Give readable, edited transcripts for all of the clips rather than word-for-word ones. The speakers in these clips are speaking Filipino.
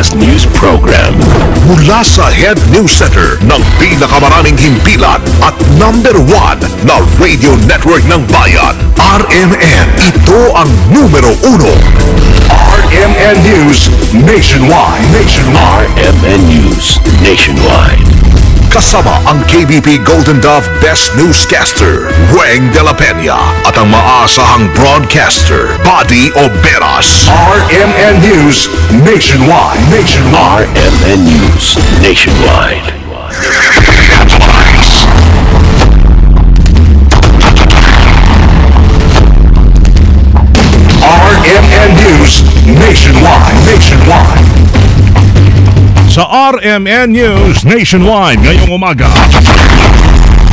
best news program. Mula sa Head News Center ng pinakamaraming himpilan at number 1 na radio network ng bayan, RMN. Ito ang numero 1. RMN News Nationwide. RMN News Nationwide. Kasama ang KBP Golden Dove Best Newscaster, Weng de la Peña, at ang maasahang broadcaster, Buddy Oberas. RMN News Nationwide. RMN News Nationwide. RMN News Nationwide. Sa RMN News Nationwide ngayong umaga,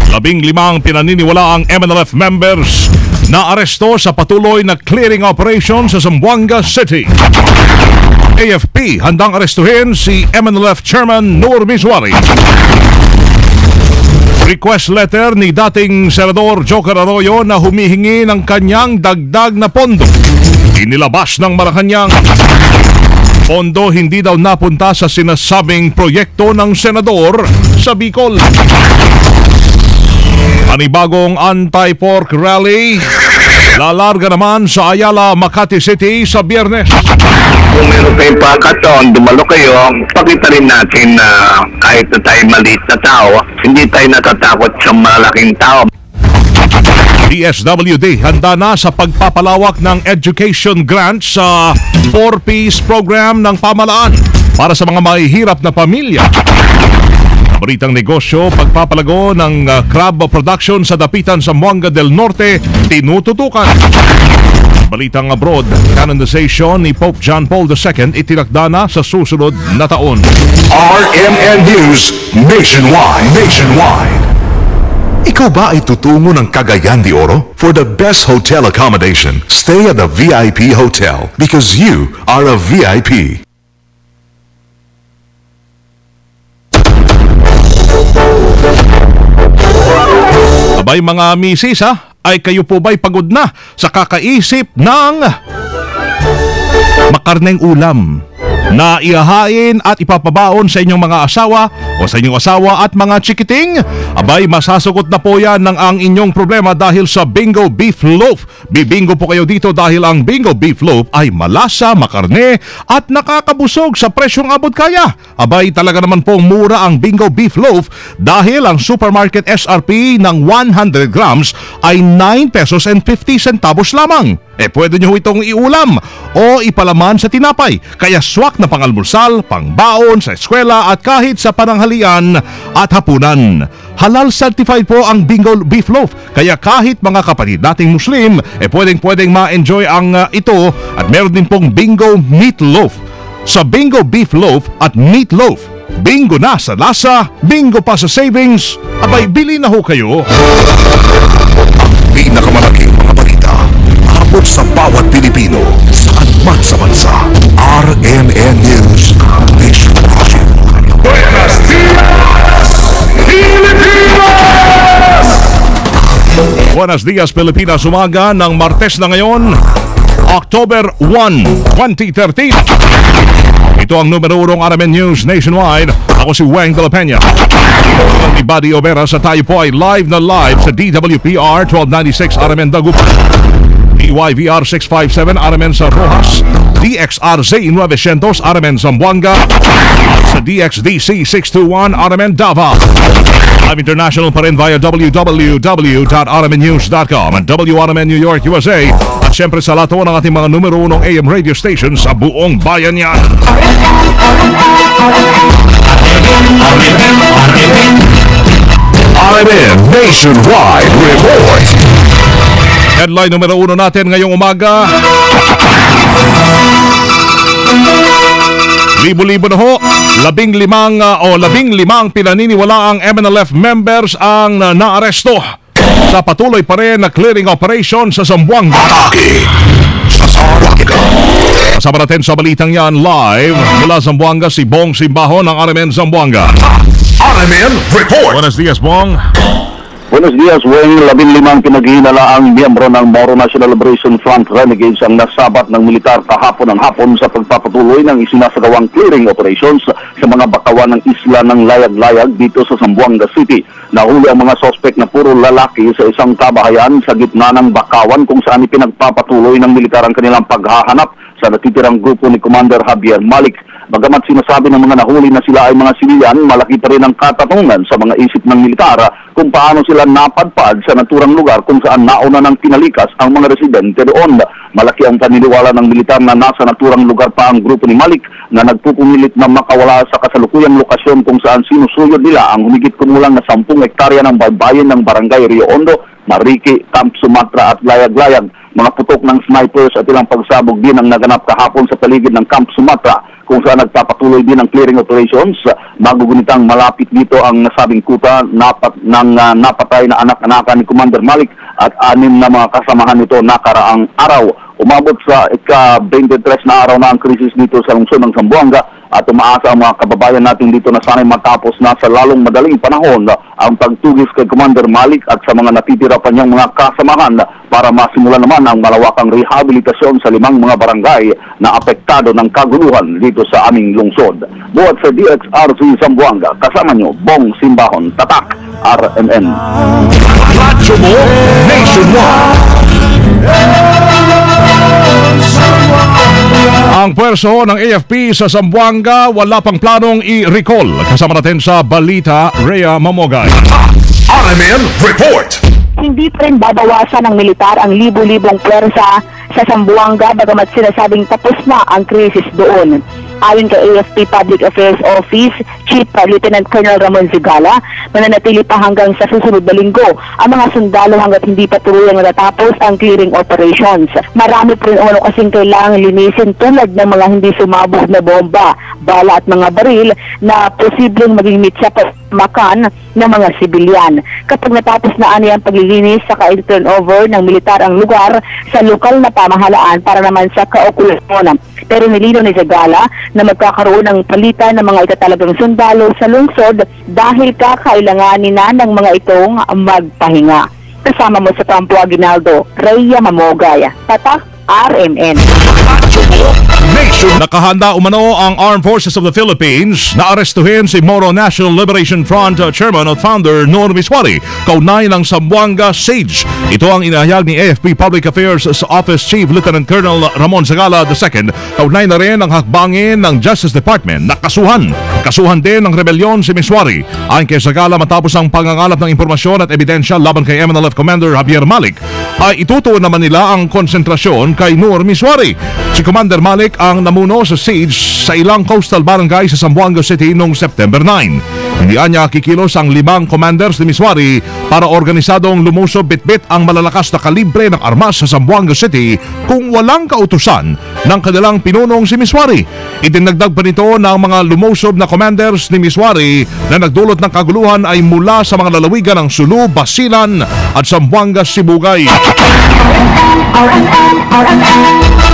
15 pinaniniwalaang MNLF members na aresto sa patuloy na clearing operation sa Zamboanga City. AFP handang arestuhin si MNLF Chairman Nur Misuari. Request letter ni dating Senador Joker Arroyo na humihingi ng kanyang dagdag na pondo. Inilabas ng Malacanang. Pondo hindi daw napunta sa sinasabing proyekto ng senador sa Bicol. Panibagong anti-pork rally lalarga naman sa Ayala, Makati City sa Biyernes. Kung meron kayong pagkataon, dumalo kayo, pakita rin natin na kahit na tayo maliit na tao, hindi tayo natatakot sa malaking tao. DSWD handa na sa pagpapalawak ng education grants sa 4Ps program ng pamahalaan para sa mga mahihirap na pamilya. Balitang negosyo, pagpapalago ng crab production sa dapitan sa Zamboanga del Norte, tinututukan. Balitang abroad, canonization ni Pope John Paul II itinakda na sa susunod na taon. RMN News Nationwide. Ikaw ba ay tutungo ng Cagayan de Oro? For the best hotel accommodation, stay at the VIP Hotel because you are a VIP. Abay mga misis ay kayo po ba'y pagod na sa kakaisip ng makarneng ulam na ihahain at ipapabaon sa inyong mga asawa o sa inyong asawa at mga chikiting? Abay, masasagot na po yan ng ang inyong problema dahil sa Bingo Beef Loaf. Bibingo po kayo dito dahil ang Bingo Beef Loaf ay malasa, makarne at nakakabusog sa presyong abot kaya. Abay, talaga naman pong mura ang Bingo Beef Loaf dahil ang supermarket SRP ng 100 grams ay 9 pesos and 50 centavos lamang. Pwede nyo itong iulam o ipalaman sa tinapay. Kaya swak na pangalmusal, pangbaon sa eskwela at kahit sa pananghalian at hapunan. Halal certified po ang Bingo Beef Loaf. Kaya kahit mga kapatid nating Muslim, pwedeng ma-enjoy ang ito at meron din pong Bingo Meat Loaf. Sa Bingo Beef Loaf at Meat Loaf, bingo na sa lasa, bingo pa sa savings. Abay, bili na ho kayo. Pinakamalaking mga balita abot sa bawat Pilipino saan man sa bansa. RMN News Nationwide. Buenos Dias, Pilipinas! Buenos Dias, Pilipinas. Umaga ng Martes na ngayon, October 1, 2013. Ito ang numero 1 RMN News Nationwide. Ako si Weng de la Peña. Ni Buddy Oberas at tayo po ay live na live sa DWPR 1296 RMN Dagupan, DYVR 657 RMN sa Rojas, DXRZ 900 RMN Zamboanga, sa DXDC 621 RMN Davao. Live international pa rin via www.rmnnews.com and WRMN New York, USA. At syempre sa lahat ng ating mga numero 1 AM radio stations sa buong bayan yan. RMN Nationwide Report. Headline numero 1 natin ngayong umaga. Libo-libo na ho, 15 pinaniniwalaang MNLF members ang naaresto sa patuloy pa rin na clearing operation sa Zamboanga. Atake sa Zamboanga. Kasama natin sa balitang yan live mula Zamboanga si Bong Simbaho ng RMN Zamboanga. RMN Report. Buenos dias, Bong. Buenos dias, Weng. 15 pinaghihinalaang miyembro ng Moro National Liberation Front Renegades ang nasabat ng militar kahapon ng hapon sa pagpapatuloy ng isinasagawang clearing operations sa mga bakawan ng isla ng Layag-Layag dito sa Zamboanga City. Nahuli ang mga sospek na puro lalaki sa isang kabahayan sa gitna ng bakawan kung saan ipinagpapatuloy ng militar ang kanilang paghahanap sa natitirang grupo ni Commander Javier Malik. Bagamat sinasabi ng mga nahuli na sila ay mga sibilyan, malaki pa rin ang katanungan sa mga isip ng militar kung paano sila napadpad sa naturang lugar kung saan nauna ng pinalikas ang mga residente doon. Malaki ang paniniwala ng militar na nasa naturang lugar pa ang grupo ni Malik na nagpupumilit na makawala sa kasalukuyang lokasyon kung saan sinusuyod nila ang humigit kumulang na 10 hektarya ng baybayin ng Barangay Rio Hondo, Mariki, Camp Sumatra at Layag-Layag. Mga putok ng snipers at ilang pagsabog din ang naganap kahapon sa paligid ng Camp Sumatra kung saan nagpapatuloy din ang clearing operations. Magugunitang malapit dito ang nasabing kuta napatay na anak-anakan ni Commander Malik at 6 na mga kasamahan nito nakaraang araw. Umabot sa ika-23 na araw na ang krisis dito sa lungsod ng Zamboanga at umaasa ang mga kababayan natin dito na sana'y matapos na sa lalong madaling panahon ang pagtugis kay Commander Malik at sa mga natitira pa niyang mga kasamahan para masimulan naman ang malawakang rehabilitasyon sa 5 mga barangay na apektado ng kaguluhan dito sa aming lungsod. Buhat sa DXRC Zamboanga, kasama niyo Bong Simbahon, Tatak, RMN. Radyo mo nationwide. Ang pwerso ng AFP sa Zamboanga wala pang planong i-recall. Kasama natin sa balita, Rhea Mamogay. RMN Report. Hindi pa rin babawasan ng militar ang libu-libong pwersa sa Zamboanga bagamat sinasabing tapos na ang krisis doon. Ayon kay AFP Public Affairs Office Chief Lieutenant Colonel Ramon Zigala, mananatili pa hanggang sa susunod na linggo ang mga sundalo hanggat hindi pa tuluyang natatapos ang clearing operations. Marami pa rin umano kasing kailangang linisin tulad ng mga hindi sumabog na bomba, bala at mga baril na posibleng maging mitsa makan ng mga sibilyan. Kapag natapos na ang paglilinis sa turnover ng militar ang lugar sa lokal na pamahalaan para naman sa kaukulasyon. Pero nilinaw ni Zagala na magkakaroon ng palitan ng mga itatalagang sundalo sa lungsod dahil kakailanganin na ng mga itong magpahinga. Kasama mo sa Campo Aguinaldo, Rhea Mamogay, Tatak, RMN. Nakahanda umano ang Armed Forces of the Philippines na arestuhin si Moro National Liberation Front Chairman at Founder Nor Miswari, kaugnay ng Zamboanga Siege. Ito ang inahayag ni AFP Public Affairs Office Chief Lieutenant Colonel Ramon Zagala II. Kaugnay na rin ang hakbangin ng Justice Department na kasuhan din ng rebelyon si Miswari. Ayon kay Zagala, matapos ang pangangalap ng impormasyon at ebidensya laban kay MNLF Commander Javier Malik, ay itutuon naman nila ang konsentrasyon kay Nor Miswari. Si Commander Malik ang namuno sa siege sa ilang coastal barangay sa Zamboanga City noong September 9. Hindi niya kikilos ang 5 commanders ni Miswari para organisadong lumusob bitbit ang malalakas na kalibre ng armas sa Zamboanga City kung walang kautusan ng kanilang pinunong si Miswari. Idinagdag pa nito na ang mga lumusob na commanders ni Miswari na nagdulot ng kaguluhan ay mula sa mga lalawigan ng Sulu, Basilan at Zamboanga, Sibugay.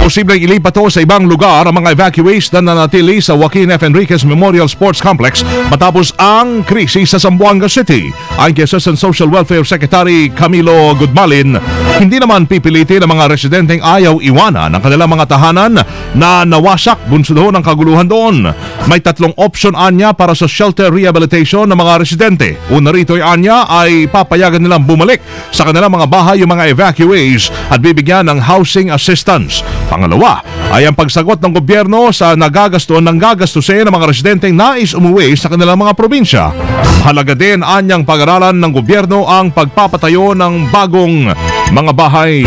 Posibleng ilipat to sa ibang lugar ang mga evacuees na nanatili sa Joaquin F. Enriquez Memorial Sports Complex matapos ang krisis sa Zamboanga City. Ayon kay Assistant Social Welfare Secretary Camilo Gudmalin, hindi naman pipilitin ang mga residenteng ayaw iwanan ang kanilang mga tahanan na nawasak bunso ng kaguluhan doon. May 3 option anya para sa shelter rehabilitation ng mga residente. Una rito anya ay papayagan nilang bumalik sa kanilang mga bahay yung mga evacuees at bibigyan ng housing assistance. Pangalawa ay ang pagsagot ng gobyerno sa nagagastusin ng mga residenteng nais umuwi sa kanilang mga probinsya. Mahalaga din anyang pag-aralan ng gobyerno ang pagpapatayo ng bagong mga bahay.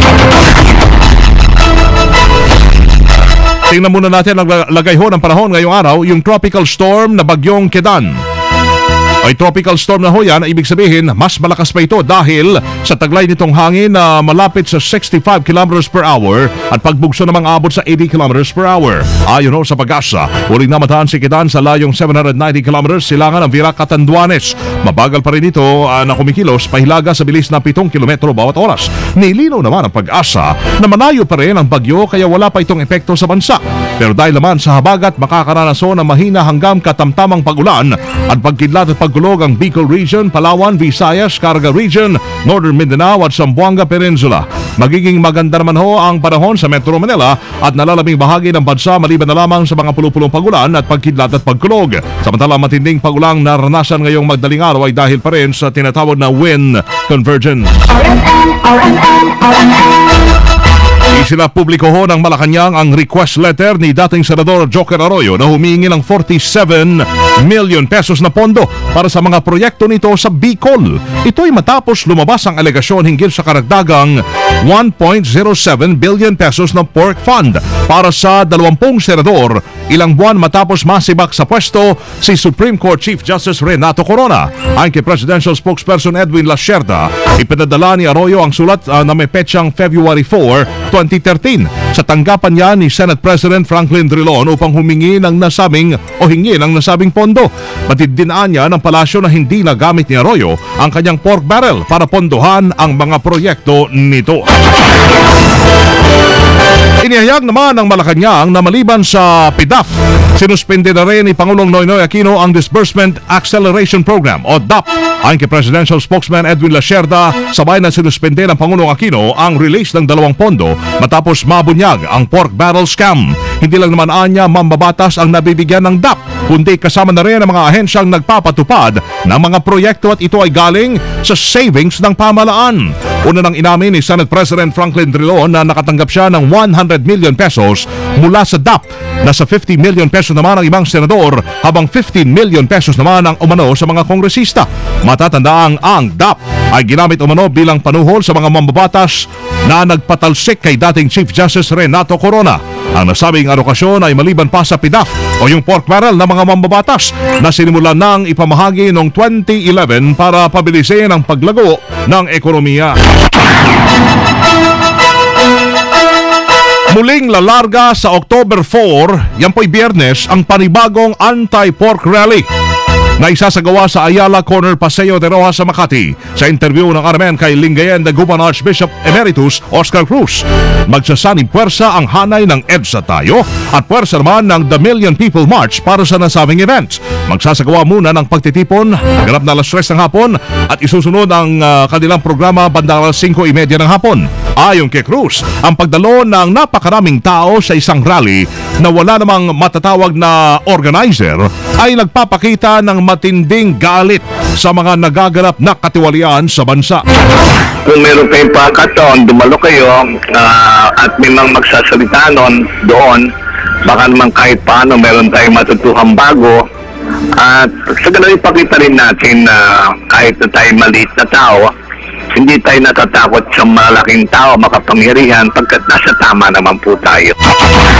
Tingnan muna natin ang lagay ho ng panahon ngayong araw, yung tropical storm na bagyong Kedan. Ay tropical storm na ho yan, ibig sabihin mas malakas pa ito dahil sa taglay nitong hangin na malapit sa 65 km per hour at pagbugso namang abot sa 80 km per hour. Ayon ho sa pag-asa, huling namataan si Kedan sa layong 790 km silangan ng Virac Catanduanes. Mabagal pa rin ito na kumikilos pahilaga sa bilis na 7 km bawat oras. Nilinaw naman ang pag-asa na malayo pa rin ang bagyo kaya wala pa itong epekto sa bansa. Pero dahil naman sa habagat, makakaranaso ng mahina hanggang katamtamang pag-ulan at pagkidlat at pagkulong Bacolod ang Bicol Region, Palawan, Visayas, Caraga Region, Northern Mindanao at Zamboanga Peninsula. Magiging maganda naman ho ang panahon sa Metro Manila at nalalabing bahagi ng bansa maliban na lamang sa mga pulupulong pagulan at pagkidlat at pagkulog. Samantala matinding pagulang naranasan ngayong madaling araw ay dahil pa rin sa tinatawag na wind convergence. Isinapubliko ho ng Malacanang ang request letter ni dating Senador Joker Arroyo na humingi ng 47 million pesos na pondo para sa mga proyekto nito sa Bicol. Ito'y matapos lumabas ang alegasyon hinggil sa karagdagang 1.07 billion pesos na pork fund para sa 20 senador ilang buwan matapos masibak sa pwesto si Supreme Court Chief Justice Renato Corona. Ayon kay Presidential Spokesperson Edwin Lascerda, ipinadala ni Arroyo ang sulat na may petsang February 4, 2013 sa tanggapan niya ni Senate President Franklin Drilon upang humingi ng nasabing pondo. Matindinaan niya ng palasyo na hindi nagamit ni Arroyo ang kanyang pork barrel para pondohan ang mga proyekto nito. Inihayag naman ng Malacanang na maliban sa PDAF, sinuspende na rin ni Pangulong Noynoy Aquino ang Disbursement Acceleration Program o DAP. Ayon kay Presidential Spokesman Edwin Lascerda, sabay na sinuspende ng Pangulong Aquino ang release ng 2 pondo matapos mabunyag ang pork barrel scam. Hindi lang naman anya mambabatas ang nabibigyan ng DAP, kundi kasama na rin ang mga ahensyang nagpapatupad ng mga proyekto at ito ay galing sa savings ng pamahalaan. Una nang inamin ni Senate President Franklin Drilon na nakatanggap siya ng 100 million pesos mula sa DAP. Nasa 50 million pesos naman ang ibang senador habang 15 million pesos naman ang umano sa mga kongresista. Matatandaang ang DAP ay ginamit umano bilang panuhol sa mga mambabatas na nagpatalsik kay dating Chief Justice Renato Corona. Ang nasabing alokasyon ay maliban pa sa PDAF o yung pork barrel ng mga mambabatas na sinimulan ng ipamahagi noong 2011 para pabilisin ang paglago ng ekonomiya. Muling lalarga sa October 4, yan po'y Biyernes, ang panibagong anti-pork rally na isasagawa sa Ayala Corner, Paseo de Rojas sa Makati. Sa interview ng RMN kay Lingayen de Guban Archbishop Emeritus Oscar Cruz, magsasanib puwersa ang hanay ng EDSA Tayo at puwersa naman ng The Million People March para sa nasabing event. Magsasagawa muna ng pagtitipon, ganap na alas 3 ng hapon at isusunod ang kanilang programa bandang alas 5:30 ng hapon. Ayon kay Cruz, ang pagdalo ng napakaraming tao sa isang rally na wala namang matatawag na organizer ay nagpapakita ng matinding galit sa mga nagaganap na katiwalian sa bansa. Kung meron kayong pagkataon, dumalo kayo at may mga magsasalita doon, baka naman kahit paano meron tayong matutuhang bago. At sa ganun ipakita rin natin na kahit na tayo maliit na tao, hindi tayo natatakot sa malaking tao, makapangyarihan, pagkat nasa tama naman po tayo.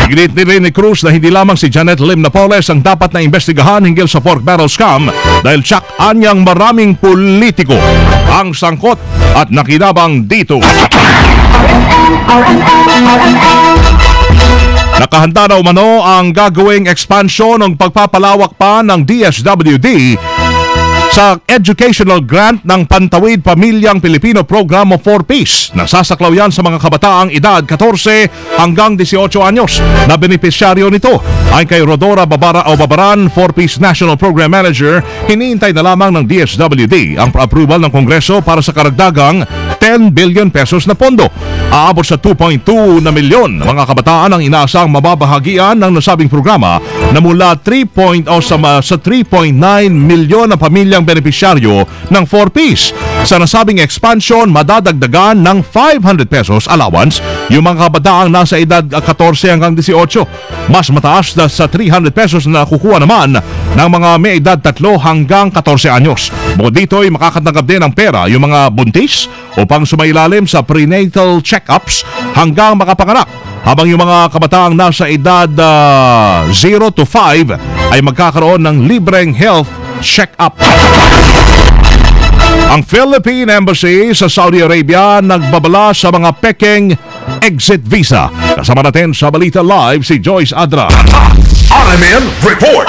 Ginit rin ni Cruz na hindi lamang si Janet Lim Napoles ang dapat na imbestigahan hinggil sa pork barrel scam dahil tsak anyang maraming politiko ang sangkot at nakinabang dito. Nakahanda na umano ang gagawing expansion ng pagpapalawak pa ng DSWD sa educational grant ng Pantawid Pamilyang Pilipino Program of 4Ps. Nasasaklaw yan sa mga kabataang edad 14 hanggang 18 anyos na benepisyaryo nito. Ayon kay Rodora Babaran, 4Ps National Program Manager, hinihintay na lamang ng DSWD ang approval ng Kongreso para sa karagdagang 10 billion pesos na pondo. Aabot sa 2.2 na milyon mga kabataan ang inaasang mababahagian ng nasabing programa na mula 3.9 milyon na pamilyang benepisyaryo ng 4Ps. Sa nasabing expansion, madadagdagan ng 500 pesos allowance yung mga kabataang nasa edad 14 hanggang 18. Mas mataas na sa 300 pesos na kukuha naman ng mga may edad 3 hanggang 14 anyos. Bukod dito ay makakatanggap din ng pera yung mga buntis upang sumailalim sa prenatal check-ups hanggang makapanganak. Habang yung mga kabataang nasa edad 0 to 5 ay magkakaroon ng libreng health check-up. Ang Philippine Embassy sa Saudi Arabia nagbabala sa mga peking exit visa. Kasama natin sa Balita Live si Joyce Adra. RMN Report.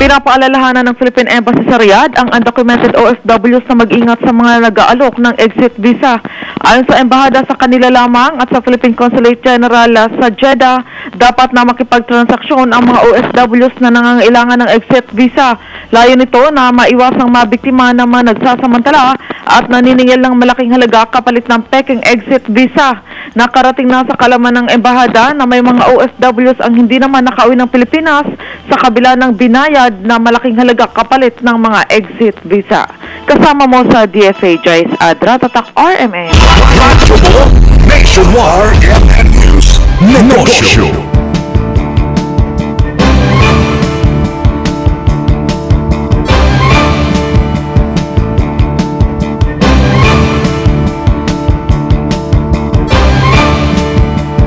Pinapaalalahanan ng Philippine Embassy sa Riyadh ang undocumented OFWs na mag-ingat sa mga nag-aalok ng exit visa. Ayon sa embahada, sa kanila lamang at sa Philippine Consulate General sa Jeddah, dapat na makipagtransaksyon ang mga OFWs na nangangailangan ng exit visa. Layo nito na maiwasang mabiktima ng mga nagsasamantala at naniningil ng malaking halaga kapalit ng peking exit visa. Nakarating na sa kalaman ng embahada na may mga OFWs ang hindi naman nakauwi ng Pilipinas sa kabila ng binayad na malaking halaga kapalit ng mga exit visa. Kasama mo sa DFA Joyce Adra, Tatak RMN. Radyo mo, Nationwide RMN News Negosyo.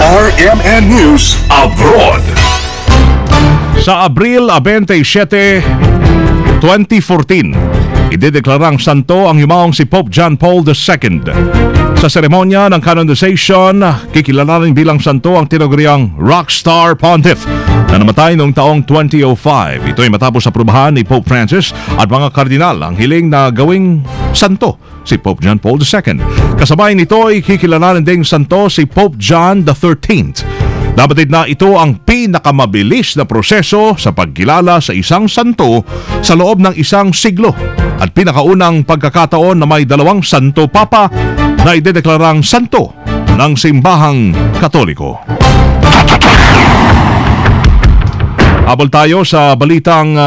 RMN News Abroad. Sa Abril 27, 2014, idedeklarang santo ang yumaong si Pope John Paul II. Sa seremonya ng canonization, kikilalanin bilang santo ang tinaguriang Rockstar Pontiff na namatay noong taong 2005. Ito ay matapos aprubahan ni Pope Francis at mga kardinal ang hiling na gawing santo si Pope John Paul II. Kasabay nito ay kikilalanin ding santo si Pope John XIII. Nabatid na ito ang pinakamabilis na proseso sa pagkilala sa isang santo sa loob ng isang siglo at pinakaunang pagkakataon na may dalawang santo papa na idedeklarang santo ng simbahang Katoliko. Habol tayo sa balitang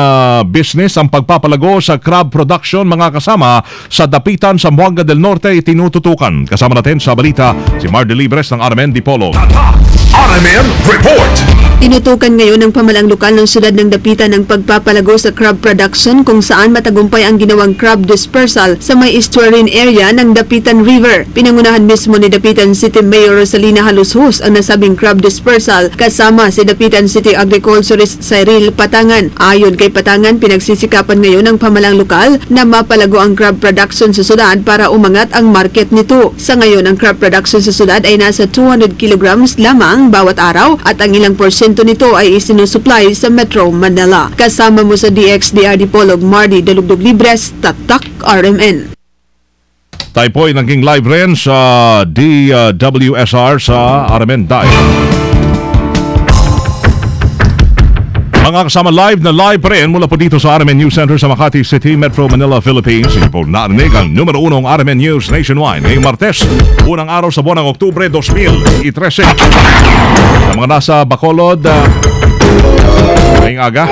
business. Ang pagpapalago sa crab production, mga kasama, sa Dapitan, Zamboanga del Norte tinututukan. Kasama natin sa balita si Mardy Libres ng RMN Dipolog. RMN Report. Tinutukan ngayon ng pamalang lokal ng siyudad ng Dapitan ang pagpapalago sa crab production kung saan matagumpay ang ginawang crab dispersal sa may estuarine area ng Dapitan River. Pinangunahan mismo ni Dapitan City Mayor Rosalina Halushus ang nasabing crab dispersal kasama si Dapitan City Agriculturist Cyril Patangan. Ayon kay Patangan, pinagsisikapan ngayon ng pamalang lokal na mapalago ang crab production sa siyudad para umangat ang market nito. Sa ngayon, ang crab production sa siyudad ay nasa 200 kilograms lamang bawat araw at ang ilang porsyento nito ay isinusupply sa Metro Manila. Kasama mo sa DXDR Dipolog, Mardy Dalugdog Libres, Tatak RMN. Tayo po ay naging live rin sa DWSR sa RMN Dive. Mga kasama, live na live pa rin mula po dito sa RMN News Center sa Makati City, Metro Manila, Philippines. Hindi po narinig ang numero 1 RMN News nationwide ngayong Martes, unang araw sa buwan ng Oktubre 2013. Sa mga nasa Bacolod, ngayong aga,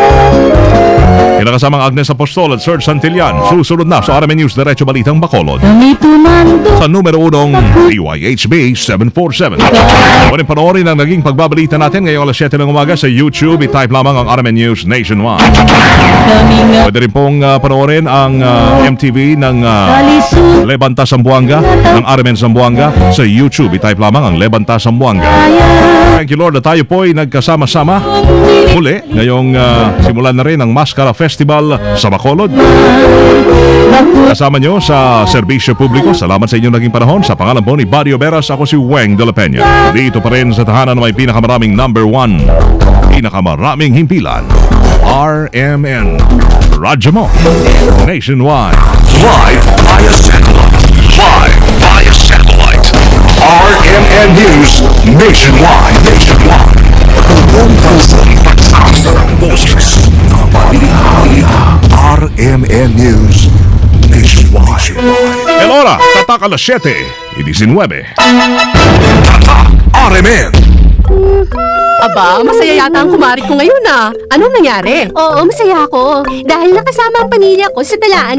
kinakasamang Agnes Apostol at Serge Santillan. Susunod na sa RMN News Diretso Balitang Bacolod sa numero 1 DYHB 747. Pwede panoorin ang naging pagbabalita natin ngayong alas 7 ng umaga sa YouTube. I-type lamang ang RMN News Nationwide. Pwede rin pong panoorin ang MTV ng Lebanta Zamboanga, ng RMN Zamboanga sa YouTube. I-type lamang ang Lebanta Zamboanga. Thank you Lord na tayo po ay nagkasama-sama muli ngayong simulan na rin ang Mascara Festival sa Bacolod. Kasama nyo sa serbisyo publiko. Salamat sa inyong naging panahon. Sa pangalan po ni Barrio Veras, ako si Weng de la Peña. Dito pa rin sa tahanan na may pinakamaraming number 1, pinakamaraming himpilan, RMN Radyo mo nationwide. Live via satellite. Live via satellite. RMN News Nationwide. Nationwide. 1,000 boses na balita. RMN News Nationwide. El hora, tatak alas 7:19. Tatak RMN. Aba, masaya yata ang kumari ko ngayon ah. Anong nangyari? Oo, masaya ako. Dahil nakasama ang pamilya ko sa talaan